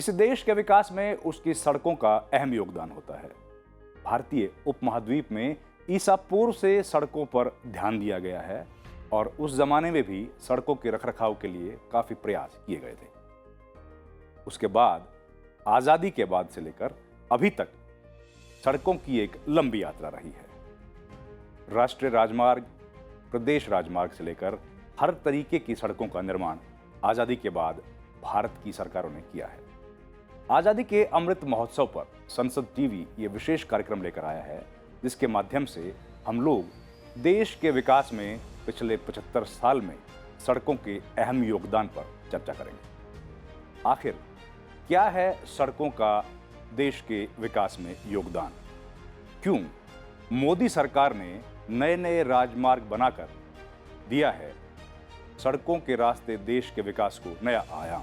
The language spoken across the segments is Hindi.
इस देश के विकास में उसकी सड़कों का अहम योगदान होता है। भारतीय उपमहाद्वीप में ईसा पूर्व से सड़कों पर ध्यान दिया गया है और उस जमाने में भी सड़कों के रखरखाव के लिए काफी प्रयास किए गए थे। उसके बाद आजादी के बाद से लेकर अभी तक सड़कों की एक लंबी यात्रा रही है। राष्ट्रीय राजमार्ग, प्रदेश राजमार्ग से लेकर हर तरीके की सड़कों का निर्माण आजादी के बाद भारत की सरकारों ने किया है। आजादी के अमृत महोत्सव पर संसद टीवी ये विशेष कार्यक्रम लेकर आया है, जिसके माध्यम से हम लोग देश के विकास में पिछले 75 साल में सड़कों के अहम योगदान पर चर्चा करेंगे। आखिर क्या है सड़कों का देश के विकास में योगदान? क्यों मोदी सरकार ने नए नए राजमार्ग बनाकर दिया है सड़कों के रास्ते देश के विकास को नया आयाम?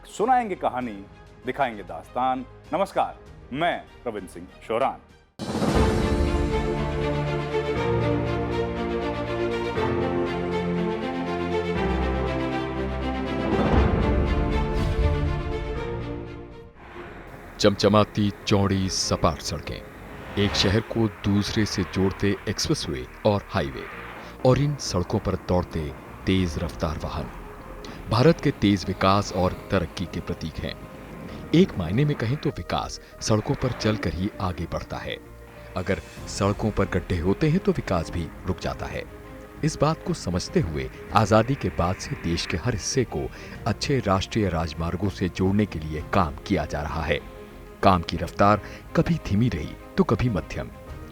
सुनाएंगे कहानी, दिखाएंगे दास्तान। नमस्कार, मैं प्रवीण सिंह शोरान। चमचमाती चौड़ी सपाट सड़कें, एक शहर को दूसरे से जोड़ते एक्सप्रेसवे और हाईवे, और इन सड़कों पर दौड़ते तेज रफ्तार वाहन भारत के तेज विकास और तरक्की के प्रतीक हैं। एक मायने में कहें तो विकास सड़कों पर चलकर ही आगे बढ़ता है। अगर सड़कों पर गड्ढे होते हैं तो विकास भी रुक जाता है। इस बात को समझते हुए आजादी के बाद से देश के हर हिस्से को अच्छे राष्ट्रीय राजमार्गों से जोड़ने के लिए काम किया जा रहा है। काम की रफ्तार कभी धीमी रही तो कभी मध्यम,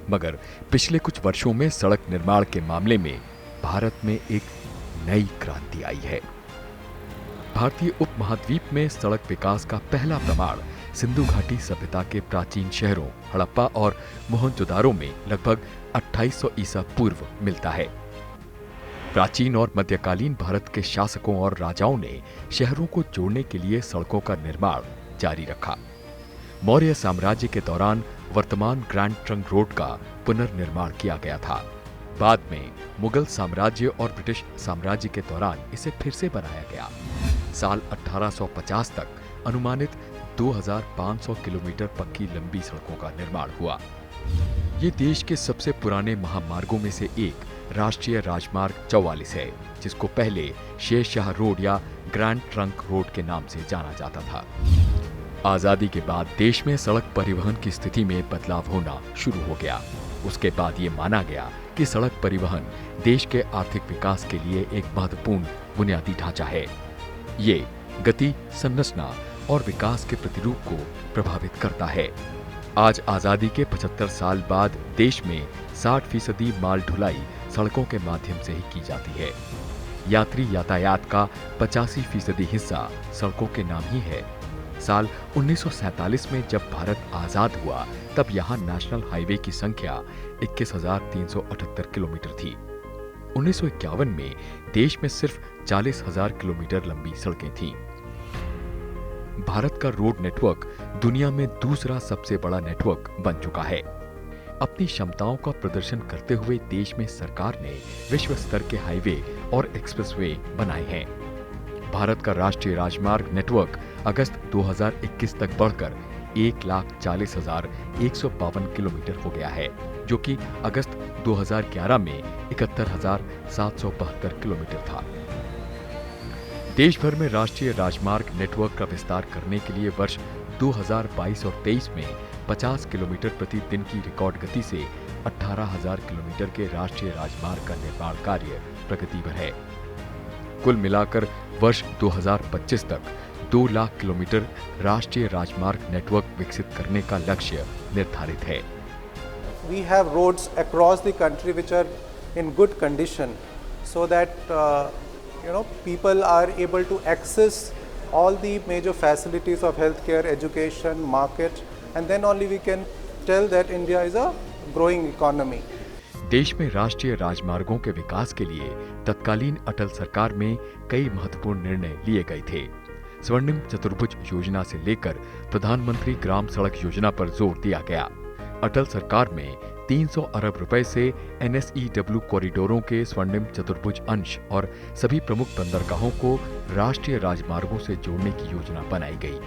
मगर पिछले कुछ वर्षों में सड़क निर्माण के मामले में भारत में एक नई क्रांति आई है। भारतीय उपमहाद्वीप में सड़क विकास का पहला प्रमाण सिंधु घाटी सभ्यता के प्राचीन शहरों हड़प्पा और मोहनजोदारो में लगभग 2800 ईसा पूर्व मिलता है। प्राचीन और मध्यकालीन भारत के शासकों और राजाओं ने शहरों को जोड़ने के लिए सड़कों का निर्माण जारी रखा। मौर्य साम्राज्य के दौरान वर्तमान ग्रैंड ट्रंक रोड का पुनर्निर्माण किया गया था। बाद में मुगल साम्राज्य और ब्रिटिश साम्राज्य के दौरान इसे फिर से बनाया गया। साल 1850 तक अनुमानित 2500 किलोमीटर पक्की लंबी सड़कों का निर्माण हुआ। ये देश के सबसे पुराने महामार्गों में से एक राष्ट्रीय राजमार्ग 44 है, जिसको पहले शेर शाह रोड या ग्रैंड ट्रंक रोड के नाम से जाना जाता था। आजादी के बाद देश में सड़क परिवहन की स्थिति में बदलाव होना शुरू हो गया। उसके बाद ये माना गया कि सड़क परिवहन देश के आर्थिक विकास के लिए एक महत्वपूर्ण बुनियादी ढांचा है। ये गति, संरचना और विकास के प्रतिरूप को प्रभावित करता है। आज आजादी के 75 साल बाद देश में 60% माल ढुलाई सड़कों के माध्यम से ही की जाती है। यात्री यातायात का 85% हिस्सा सड़कों के नाम ही है। साल 1947 में जब भारत आजाद हुआ, तब यहाँ नेशनल हाईवे की संख्या 21,378 किलोमीटर थी। 1951 में देश में सिर्फ 40,000 किलोमीटर लंबी सड़कें थीं। भारत का रोड नेटवर्क दुनिया में दूसरा सबसे बड़ा नेटवर्क बन चुका है। अपनी क्षमताओं का प्रदर्शन करते हुए देश में सरकार ने विश्व स्तर के हाईवे और एक्सप्रेसवे बनाए हैं। भारत का राष्ट्रीय राजमार्ग नेटवर्क अगस्त 2021 तक बढ़कर 1,40,152 किलोमीटर हो गया है, जो कि अगस्त 2011 में 71,772 किलोमीटर था। देश भर में राष्ट्रीय राजमार्ग नेटवर्क का विस्तार करने के लिए वर्ष 2022 और 23 में 50 किलोमीटर प्रति दिन की रिकॉर्ड गति से 18,000 किलोमीटर के राष्ट्रीय राजमार्ग का निर्माण कार्य प्रगति पर है। कुल मिलाकर वर्ष 2025 तक 2 लाख किलोमीटर राष्ट्रीय राजमार्ग नेटवर्क विकसित करने का लक्ष्य निर्धारित है। We have roads across the country which are in good condition, so that people are able to access all the major facilities of healthcare, education, market, and then only we can tell that India is a growing economy. देश में राष्ट्रीय राजमार्गों के विकास के लिए तत्कालीन अटल सरकार में कई महत्वपूर्ण निर्णय लिए गए थे। स्वर्णिम चतुर्भुज योजना से लेकर प्रधानमंत्री ग्राम सड़क योजना पर जोर दिया गया। अटल सरकार में 300 अरब रुपए से NSEW कॉरिडोरों के स्वर्णिम चतुर्भुज अंश और सभी प्रमुख बंदरगाहों को राष्ट्रीय राजमार्गों से जोड़ने की योजना बनाई गई।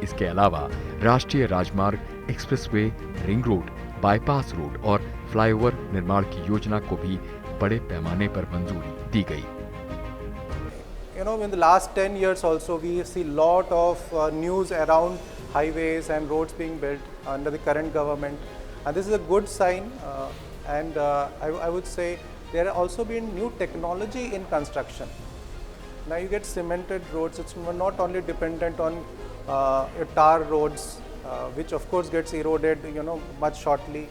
इसके अलावा राष्ट्रीय राजमार्ग, expressway, ring road, bypass road और फ्लाईओवर निर्माण की योजना को भी बड़े पैमाने पर मंजूरी दी गई। You know, in the last 10 years also we see lot of news around highways and roads being built under the current government, and this is a good sign, and I would say there have also been new technology in construction. Now you get cemented roads, it's not only dependent on your tar roads, which of course gets eroded, you know, much shortly.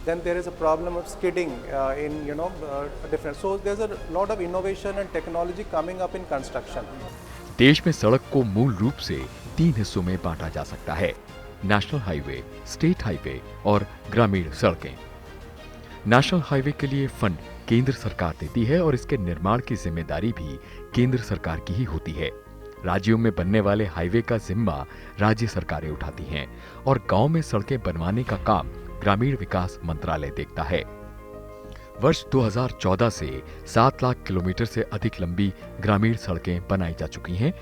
Then there is a problem of skidding in, you know, different. So there's a lot of innovation and technology coming up in construction. देश में सड़क को मूल रूप से 3 हिस्सों में बांटा जा सकता है: नेशनल हाईवे, स्टेट हाईवे और ग्रामीण सड़कें। नेशनल हाईवे के लिए फंड केंद्र सरकार देती है और इसके निर्माण की जिम्मेदारी भी केंद्र सरकार की ही होती है। राज्यों में बनने वाले हाईवे का जिम्मा राज्य सरकारें उठाती हैं और गांव में सड़कें बनवाने का काम ग्रामीण विकास मंत्रालय देखता है। वर्ष 2014 से 7 लाख किलोमीटर से अधिक लंबी ग्रामीण सड़कें बनाई जा चुकी हैं।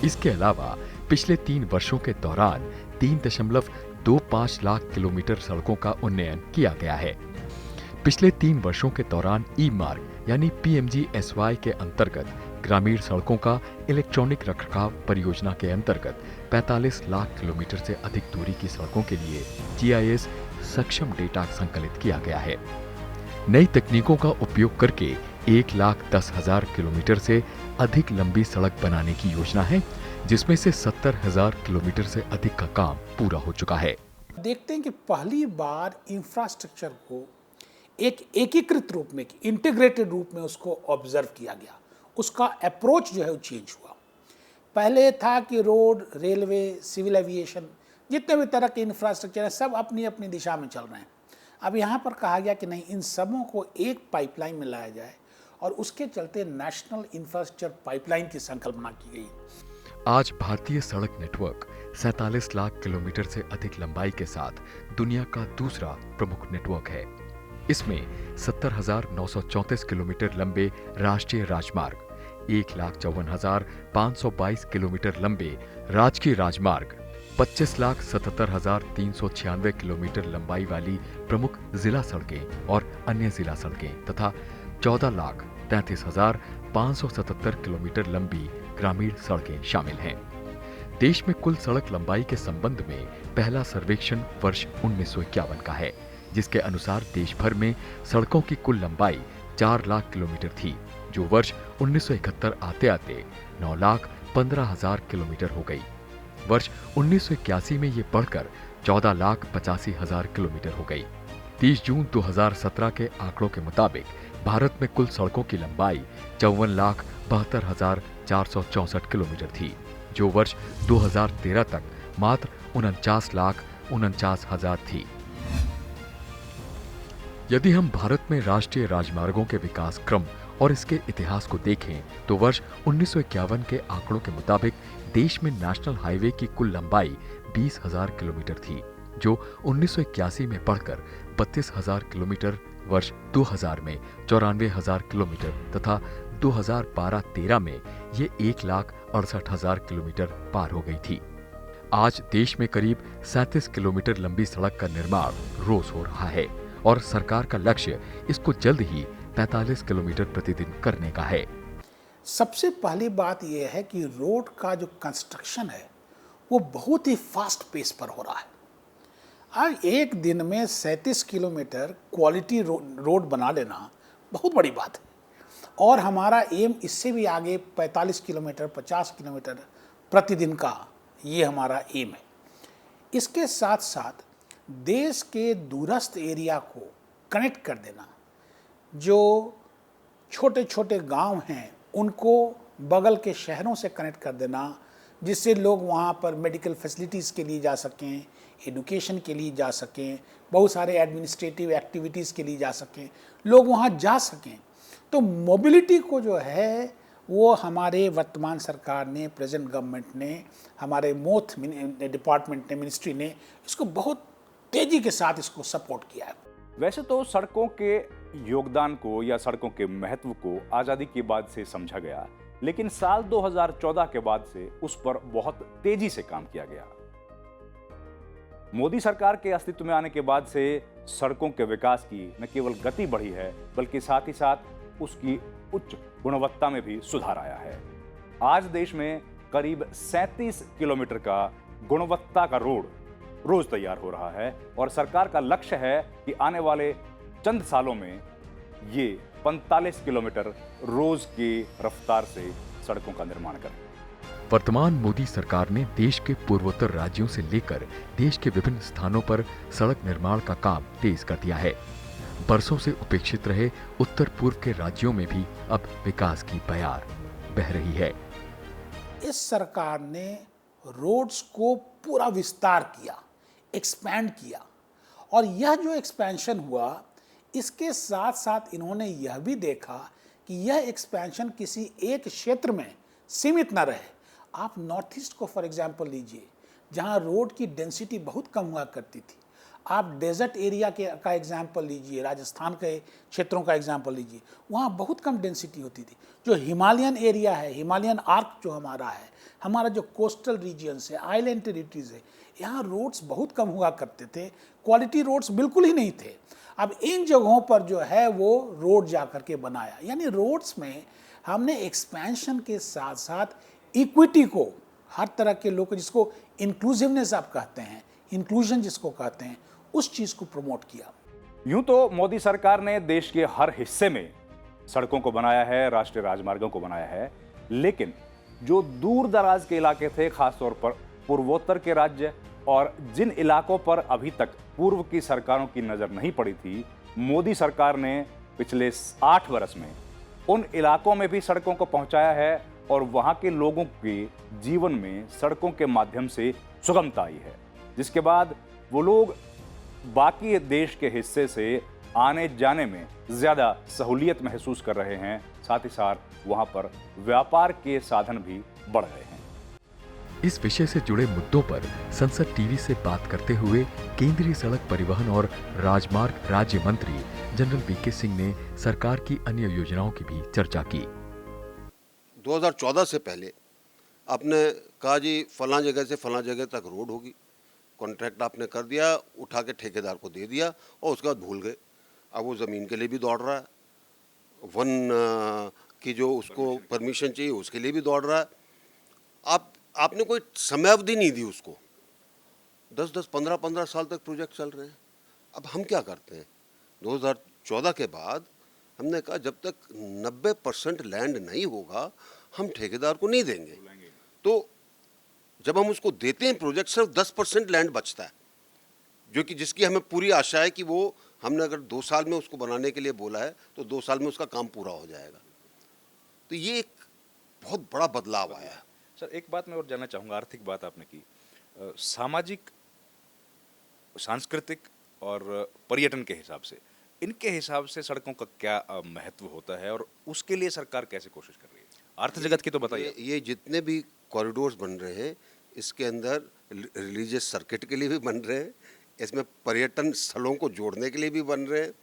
इसके अलावा पिछले 3 वर्षों के दौरान 3.25 लाख किलोमीटर सड़कों का उन्नयन किया गया है। पिछले 3 वर्षों के दौरान ई मार्ग यानी PMGSY के अंतर्गत ग्रामीण सड़कों का इलेक्ट्रॉनिक रखरखाव परियोजना के अंतर्गत 45 लाख किलोमीटर से अधिक दूरी की सड़कों के लिए GIS सक्षम डेटा संकलित किया गया है। नई तकनीकों का उपयोग करके 1,10,000 किलोमीटर से अधिक लंबी सड़क बनाने की योजना है, जिसमें से 70,000 किलोमीटर से अधिक का काम पूरा हो चुका है। देखते हैं कि पहली बार इंफ्रास्ट्रक्चर को एक एकीकृत रूप में, इंटीग्रेटेड रूप में उसको ऑब्जर्व किया गया। उसका अप्रोच जो है वो चेंज हुआ। पहले था कि रोड, रेलवे, सिविल एविएशन, जितने भी तरह के इंफ्रास्ट्रक्चर है सब अपनी अपनी दिशा में चल रहे हैं। अब यहाँ पर कहा गया कि नहीं, इन सबों को एक पाइपलाइन में लाया जाए और उसके चलते नेशनल इंफ्रास्ट्रक्चर पाइपलाइन की संकल्पना की गई। आज भारतीय सड़क नेटवर्क 47 लाख किलोमीटर से अधिक लंबाई के साथ दुनिया का दूसरा प्रमुख नेटवर्क है। इसमें 70,934 किलोमीटर लंबे राष्ट्रीय राजमार्ग, 1,54,522 किलोमीटर लंबे राजकीय राजमार्ग, 25,77,396 किलोमीटर लंबाई वाली प्रमुख जिला सड़कें और अन्य जिला सड़कें तथा 14,33,577 किलोमीटर लंबी ग्रामीण सड़कें शामिल हैं। देश में कुल सड़क लंबाई के संबंध में पहला सर्वेक्षण वर्ष 1951 का है, जिसके अनुसार देश भर में सड़कों की कुल लंबाई 4 लाख किलोमीटर थी, जो वर्ष 1971 आते आते 9,15,000 किलोमीटर हो गई। वर्ष 1981 में ये बढ़कर 14,85,000 किलोमीटर हो गई। 30 जून 2017 के आंकड़ों के मुताबिक भारत में कुल सड़कों की लंबाई 54,72,464 किलोमीटर थी, जो वर्ष 2013 तक मात्र 49,49,000 थी। यदि हम भारत में राष्ट्रीय राजमार्गों के विकास क्रम और इसके इतिहास को देखें तो वर्ष 1951 के आंकड़ों के मुताबिक देश में नेशनल हाईवे की कुल लंबाई 20,000 किलोमीटर थी, जो 1981 में बढ़कर 32,000 किलोमीटर, वर्ष 2000 में 94,000 किलोमीटर तथा 2012-13 में ये 1,68,000 किलोमीटर पार हो गई थी। आज देश में करीब 37 किलोमीटर लंबी सड़क का निर्माण रोज हो रहा है और सरकार का लक्ष्य इसको जल्द ही 45 किलोमीटर प्रतिदिन करने का है। सबसे पहली बात यह है कि रोड का जो कंस्ट्रक्शन है वो बहुत ही फास्ट पेस पर हो रहा है। आज एक दिन में 37 किलोमीटर क्वालिटी रोड बना लेना बहुत बड़ी बात है और हमारा एम इससे भी आगे 45 किलोमीटर 50 किलोमीटर प्रतिदिन का ये हमारा एम है। इसके साथ साथ देश के दूरस्थ एरिया को कनेक्ट कर देना, जो छोटे छोटे गांव हैं उनको बगल के शहरों से कनेक्ट कर देना, जिससे लोग वहाँ पर मेडिकल फैसिलिटीज़ के लिए जा सकें, एजुकेशन के लिए जा सकें, बहुत सारे एडमिनिस्ट्रेटिव एक्टिविटीज़ के लिए जा सकें, लोग वहाँ जा सकें। तो मोबिलिटी को जो है वो हमारे वर्तमान सरकार ने, प्रेजेंट गवर्नमेंट ने, हमारे मोथ डिपार्टमेंट ने, मिनिस्ट्री ने इसको बहुत तेजी के साथ इसको सपोर्ट किया है। वैसे तो सड़कों के योगदान को या सड़कों के महत्व को आज़ादी के बाद से समझा गया, लेकिन साल 2014 के बाद से उस पर बहुत तेजी से काम किया गया। मोदी सरकार के अस्तित्व में आने के बाद से सड़कों के विकास की न केवल गति बढ़ी है, बल्कि साथ ही साथ उसकी उच्च गुणवत्ता में भी सुधार आया है। आज देश में करीब 37 किलोमीटर का गुणवत्ता का रोड रोज तैयार हो रहा है और सरकार का लक्ष्य है कि आने वाले चंद सालों में ये 45 किलोमीटर रोज की रफ्तार से सड़कों का निर्माण करें। वर्तमान मोदी सरकार ने देश के पूर्वोत्तर राज्यों से लेकर देश के विभिन्न स्थानों पर सड़क निर्माण का काम तेज कर दिया है। बरसों से उपेक्षित रहे उत्तर पूर्व के राज्यों में भी अब विकास की बयार बह रही है। इस सरकार ने रोड्स को पूरा विस्तार किया, एक्सपैंड किया, और यह जो एक्सपेंशन हुआ इसके साथ साथ इन्होंने यह भी देखा कि यह एक्सपेंशन किसी एक क्षेत्र में सीमित न रहे। आप नॉर्थ ईस्ट को फॉर एग्जांपल लीजिए, जहां रोड की डेंसिटी बहुत कम हुआ करती थी। आप डेजर्ट एरिया का एग्जांपल लीजिए, राजस्थान के क्षेत्रों का एग्जांपल लीजिए, वहाँ बहुत कम डेंसिटी होती थी। जो हिमालयन एरिया है, हिमालयन आर्क जो हमारा है, हमारा जो कोस्टल रीजियंस है, आइलैंड टेरिटरीज है, यहाँ रोड्स बहुत कम हुआ करते थे, क्वालिटी रोड्स बिल्कुल ही नहीं थे। अब इन जगहों पर जो है वो रोड जा कर के बनाया, यानी रोड्स में हमने एक्सपेंशन के साथ साथ इक्विटी को, हर तरह के लोग, जिसको इंक्लूसिवनेस आप कहते हैं, इंक्लूजन जिसको कहते हैं, उस चीज़ को प्रमोट किया। यूं तो मोदी सरकार ने देश के हर हिस्से में सड़कों को बनाया है, राष्ट्रीय राजमार्गों को बनाया है, लेकिन जो दूर दराज के इलाके थे, खासतौर पर पूर्वोत्तर के राज्य और जिन इलाकों पर अभी तक पूर्व की सरकारों की नजर नहीं पड़ी थी, मोदी सरकार ने पिछले 8 वर्ष में उन इलाकों में भी सड़कों को पहुंचाया है और वहां के लोगों के जीवन में सड़कों के माध्यम से सुगमता आई है, जिसके बाद वो लोग बाकी देश के हिस्से से आने जाने में ज्यादा सहूलियत महसूस कर रहे हैं। साथ ही साथ वहां पर व्यापार के साधन भी बढ़ रहे हैं। इस विषय से जुड़े मुद्दों पर संसद टीवी से बात करते हुए केंद्रीय सड़क परिवहन और राजमार्ग राज्य मंत्री जनरल वीके सिंह ने सरकार की अन्य योजनाओं की भी चर्चा की। 2014 से पहले आपने कहा जी फलां जगह से फलां जगह तक रोड होगी, कॉन्ट्रैक्ट आपने कर दिया, उठा के ठेकेदार को दे दिया और उसके बाद भूल गए। अब वो ज़मीन के लिए भी दौड़ रहा है, वन की जो उसको परमिशन चाहिए उसके लिए भी दौड़ रहा है। आपने कोई समयावधि नहीं दी उसको। 10-10, 15-15 साल तक प्रोजेक्ट चल रहे हैं। अब हम क्या करते हैं, 2014 के बाद हमने कहा जब तक 90% लैंड नहीं होगा हम ठेकेदार को नहीं देंगे। तो जब हम उसको देते हैं प्रोजेक्ट, सिर्फ 10% लैंड बचता है, जो कि जिसकी हमें पूरी आशा है कि वो हमने अगर 2 साल में उसको बनाने के लिए बोला है तो 2 साल में उसका काम पूरा हो जाएगा। तो ये एक बहुत बड़ा बदलाव आया है। सर, एक बात मैं और जानना चाहूँगा, आर्थिक बात आपने की, सामाजिक, सांस्कृतिक और पर्यटन के हिसाब से, इनके हिसाब से सड़कों का क्या महत्व होता है और उसके लिए सरकार कैसे कोशिश कर रही है? अर्थ जगत की तो बताइए। ये जितने भी कॉरिडोर्स बन रहे हैं, इसके अंदर रिलीजियस सर्किट के लिए भी बन रहे हैं, इसमें पर्यटन स्थलों को जोड़ने के लिए भी बन रहे हैं।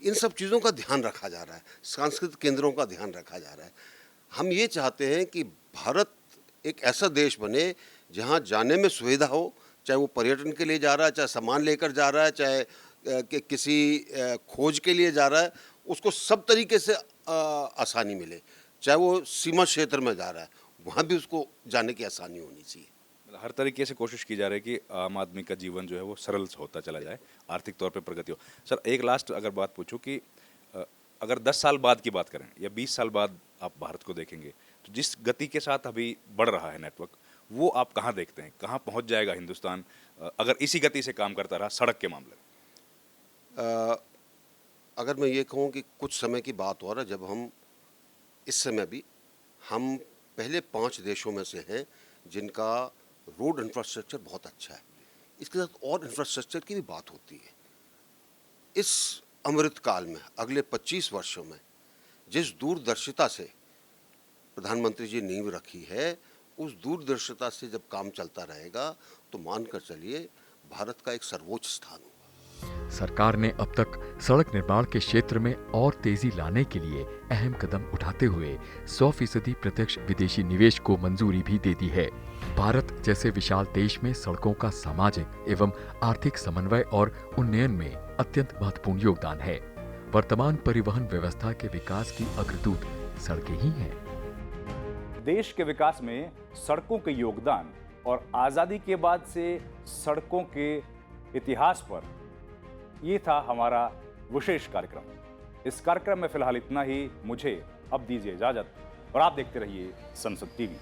इन सब चीज़ों का ध्यान रखा जा रहा है, सांस्कृतिक केंद्रों का ध्यान रखा जा रहा है। हम ये चाहते हैं कि भारत एक ऐसा देश बने जहाँ जाने में सुविधा हो, चाहे वो पर्यटन के लिए जा रहा है, चाहे सामान लेकर जा रहा है, चाहे कि किसी खोज के लिए जा रहा है, उसको सब तरीके से आसानी मिले। चाहे वो सीमा क्षेत्र में जा रहा है, वहाँ भी उसको जाने की आसानी होनी चाहिए। हर तरीके से कोशिश की जा रही है कि आम आदमी का जीवन जो है वो सरल होता चला जाए, आर्थिक तौर पे प्रगति हो। सर, एक लास्ट अगर बात पूछूं कि अगर 10 साल बाद की बात करें या 20 साल बाद आप भारत को देखेंगे, तो जिस गति के साथ अभी बढ़ रहा है नेटवर्क, वो आप कहाँ देखते हैं, कहाँ पहुँच जाएगा हिंदुस्तान अगर इसी गति से काम करता रहा सड़क के मामले में? अगर मैं ये कहूँ कि कुछ समय की बात हो रहा है, जब हम इस समय भी हम पहले 5 देशों में से हैं जिनका रोड इंफ्रास्ट्रक्चर बहुत अच्छा है। इसके साथ और इंफ्रास्ट्रक्चर की भी बात होती है। इस अमृत काल में अगले 25 वर्षों में जिस दूरदर्शिता से प्रधानमंत्री जी ने नींव रखी है, उस दूरदर्शिता से जब काम चलता रहेगा तो मानकर चलिए भारत का एक सर्वोच्च स्थान होगा। सरकार ने अब तक सड़क निर्माण के क्षेत्र में और तेजी लाने के लिए अहम कदम उठाते हुए 100% प्रत्यक्ष विदेशी निवेश को मंजूरी भी दे दी है। भारत जैसे विशाल देश में सड़कों का सामाजिक एवं आर्थिक समन्वय और उन्नयन में अत्यंत महत्वपूर्ण योगदान है। वर्तमान परिवहन व्यवस्था के विकास की अग्रदूत सड़कें ही हैं। देश के विकास में सड़कों के योगदान और आज़ादी के बाद से सड़कों के इतिहास पर ये था हमारा विशेष कार्यक्रम। इस कार्यक्रम में फिलहाल इतना ही। मुझे अब दीजिए इजाजत और आप देखते रहिए संसद टीवी।